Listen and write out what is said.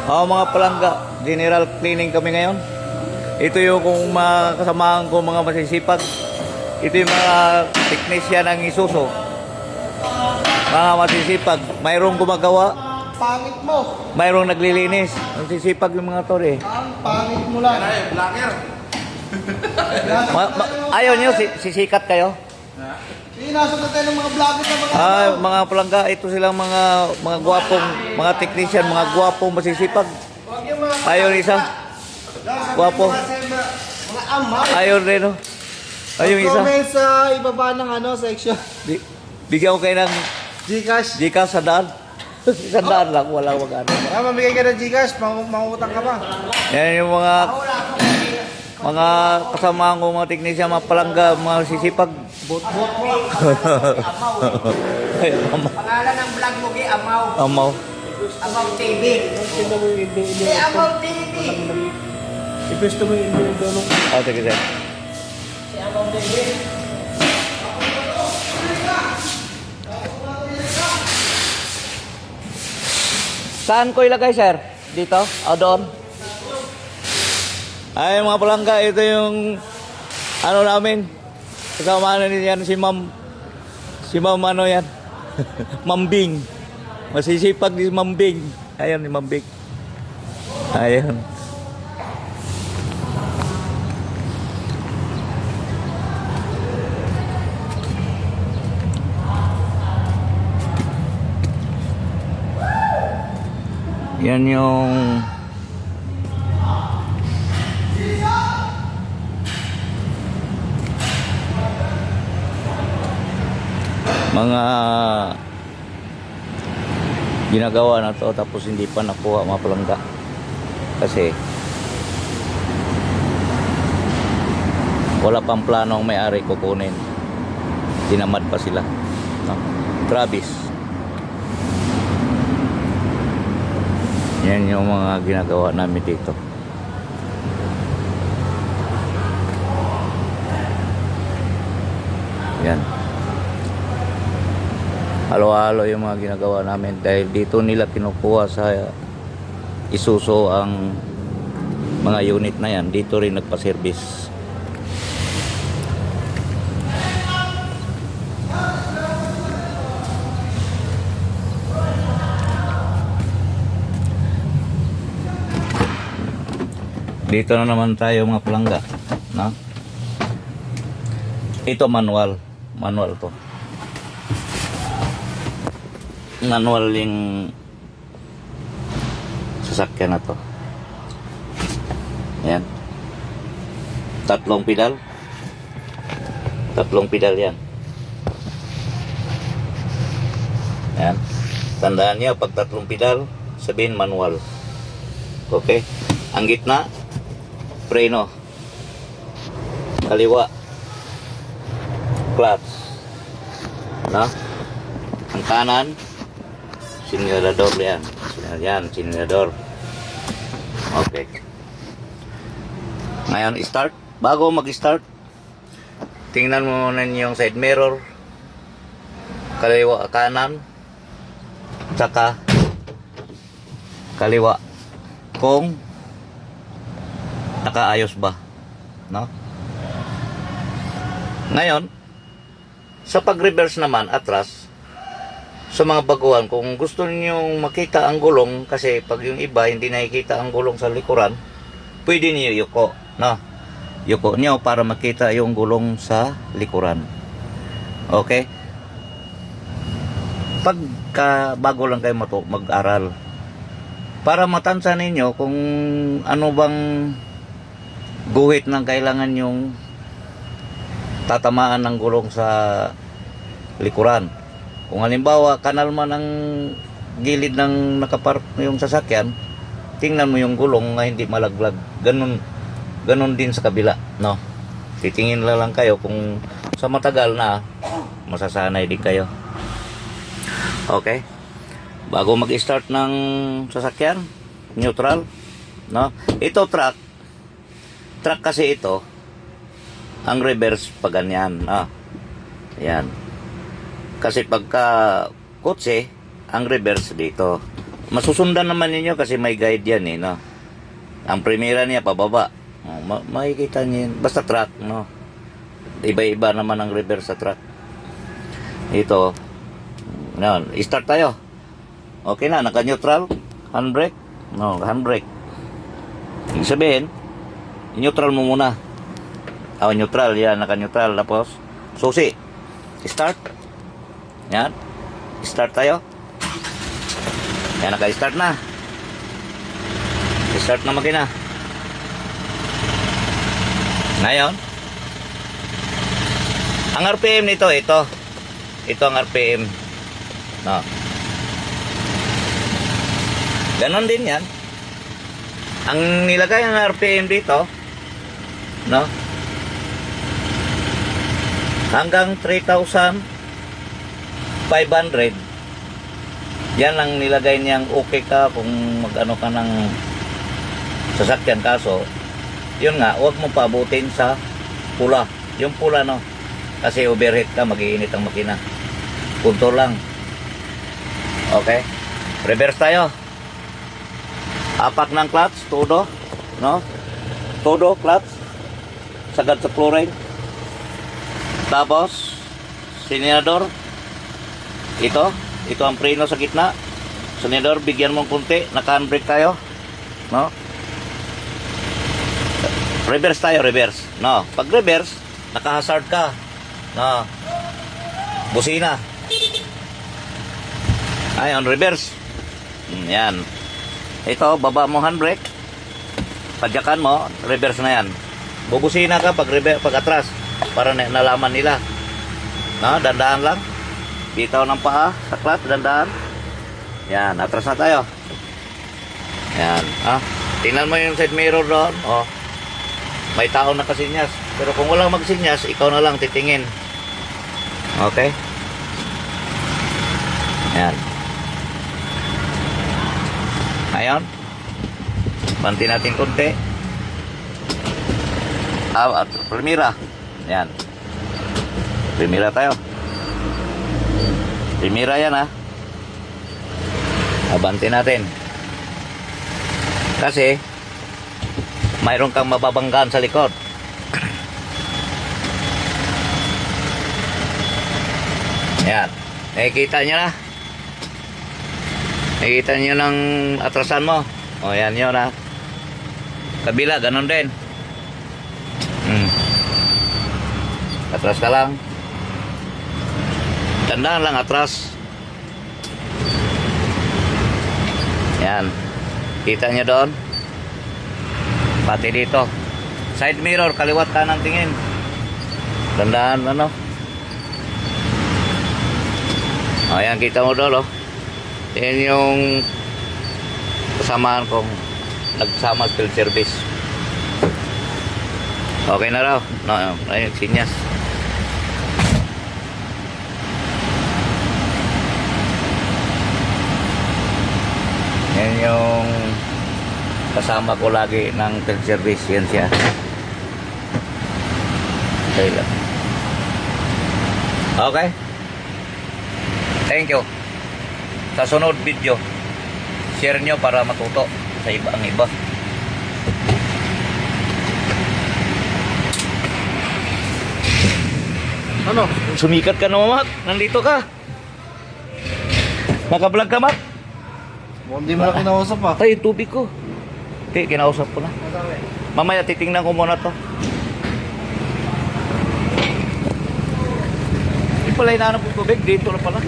Mga palangga, general cleaning kami ngayon. Ito yung kung mga kasamahan ko, mga masisipag. Ito yung mga teknisyan ng Isuzu. Mga masisipag. Mayroong gumagawa, Pangit mo. mayroong naglilinis. Masisipag yung mga tore. Ang pangit mo lang. Vlogger. Ayaw nyo, sisikat kayo? Pinasok na tayo ng mga vlogger na mga Mga palangga, ito silang mga gwapong, mga technician, mga gwapong masisipag. Huwag yung mga Ayaw isa. Gwapo. mga ama. Ayaw rin, no? Ayaw isa. Comment sa ibaba ng section. Bigyan ko kayo ng Gcash. Gcash sa daan. Sa daan lang, wala mag-ano. Mamigay ka ng Gcash, mangutang ka pa. Yan yung mga kasama ko, mga teknisyan, mga palangga, mga sisipag. Bot-bot mo. Ay, amaw. Pangalan ng vlog mo kay Amaw. Amaw. Amaw TV. Amaw TV. Ipesto mo yung dono. Sige, sir. Si Amaw TV. Saan ko ilagay, sir? Dito? O doon? Ay, mga palangga, ito yung namin. Kasama na yan si Ma'am. Si Ma'am yan? Mambing. Masisipag ni Mambing. Ayan, ni Mambing. Ayan. Yan yung mga ginagawa na to, tapos hindi pa nakuha mga palangga kasi wala pang plano ang may-ari kukunin, tinamad pa sila, no? Travis. Yan yung mga ginagawa namin dito. Yan. Halo-halo yung mga ginagawa namin dahil dito nila kinukuha sa Isuzu ang mga unit na yan. Dito rin nagpa-service. Dito na naman tayo mga palangga, no? Ito manual to. Manual yung sasakyan na to. Ayan. Tatlong pedal yan. Ayan. Tandaan niyo, pag tatlong pedal, sabihin manual. Okay? Ang gitna, preno. Kaliwa, clutch. No? Ang kanan, sinilador yan. Sinilador. Okay. Ngayon, start. Bago mag-start, tingnan mo muna yung side mirror. Kaliwa, kanan. Tsaka, kaliwa. Kung nakaayos ba, no? Ngayon, sa pag-reverse naman atras, sa mga baguhan, kung gusto niyo makita ang gulong, kasi pag yung iba hindi nakikita ang gulong sa likuran, pwede niyo yuko, no? Yuko niyo para makita yung gulong sa likuran. Okay? Pagka bago lang kayo mag-aral, para matansa ninyo kung ano bang guhit ng kailangan yung tatamaan ng gulong sa likuran. Kung halimbawa kanal man ang gilid ng nakapark yung sasakyan, tingnan mo yung gulong na hindi malaglag. Ganun din sa kabila, no? Titingin lang kayo kung sa matagal na masasanay din kayo. Okay? Bago mag-start ng sasakyan, neutral, no? Ito truck kasi ito, ang reverse pa ganyan, no? Yan. Kasi pagka kotse, ang reverse dito. masusundan naman ninyo kasi may guide yan eh, no? Ang primera niya, pababa. Makikita niyo yun. Basta truck, no? Iba-iba naman ang reverse sa truck. Ito. Yan. Start tayo. Okay na, naka-neutral. Handbrake. No, handbrake. Ibig sabihin, neutral mo muna. Neutral. Yan, naka-neutral. Tapos, susi. Start. Yan. Start tayo. Yan, naka-start na. Start na makina. Ngayon, ang RPM nito, ito ang RPM. No. Ganon din yan. Ang nilagay ng RPM dito, no? Hanggang 3,500. Yan ang nilagay niyang okay ka kung mag-ano ka ng sasakyan. Kaso, yun nga, huwag mo paabutin sa pula. Yung pula, no? Kasi overheat ka, mag-iinit ang makina. Punto lang. Okay? Reverse tayo. Apak ng clutch, todo. No? Todo, clutch. Sagad sa chlorine. Tapos, sinador. Ito ang preno sa gitna. Sinador, bigyan mong kunti. Naka-handbrake tayo. No? Reverse tayo, reverse. No? Pag reverse, naka-hazard ka. No? Busina. Ayan, reverse. Yan. Ito, baba mo handbrake. Padyakan mo, reverse na yan. Bubusina ka pag atras para nalaman nila. No, dandaan lang. Bitaw ng paa sa clutch, dandaan. Yan, atras na tayo. Yan, tingnan mo yung side mirror doon. May tao na kasinyas. Pero kung walang magsinyas, ikaw na lang titingin. Okay? Yan. Ngayon, banti natin konti. Primera. Yan. Primera tayo. Primera yan, Abanti natin. Kasi, mayroon kang mababanggaan sa likod. Yan. Nakikita nyo na. Nakikita nyo ng atrasan mo. Yan yun, Kabila, ganun din. Atras ka lang. Tandaan lang, atras. Yan. Kita nyo doon. Pati dito. Side mirror, kaliwat kanan tingin. Tandaan, Ayan, kita mo doon, Yan yung kasamaan kong nagsama field service. Okay na raw. No, ayun, sinyas. Yan yung kasama ko lagi ng field service. Yan siya. Okay lang. Okay. Thank you. Sa sunod video, share nyo para matuto sa iba ang iba. Ano? Sumikat ka na, Mat. Nandito ka. Naka-vlog ka, Mat. Hindi mo na kinausap, Ay, tubig ko. Okay, kinausap ko na. Mamaya titingnan ko muna to. Di pala hinahanap ko tubig. Dito na pala.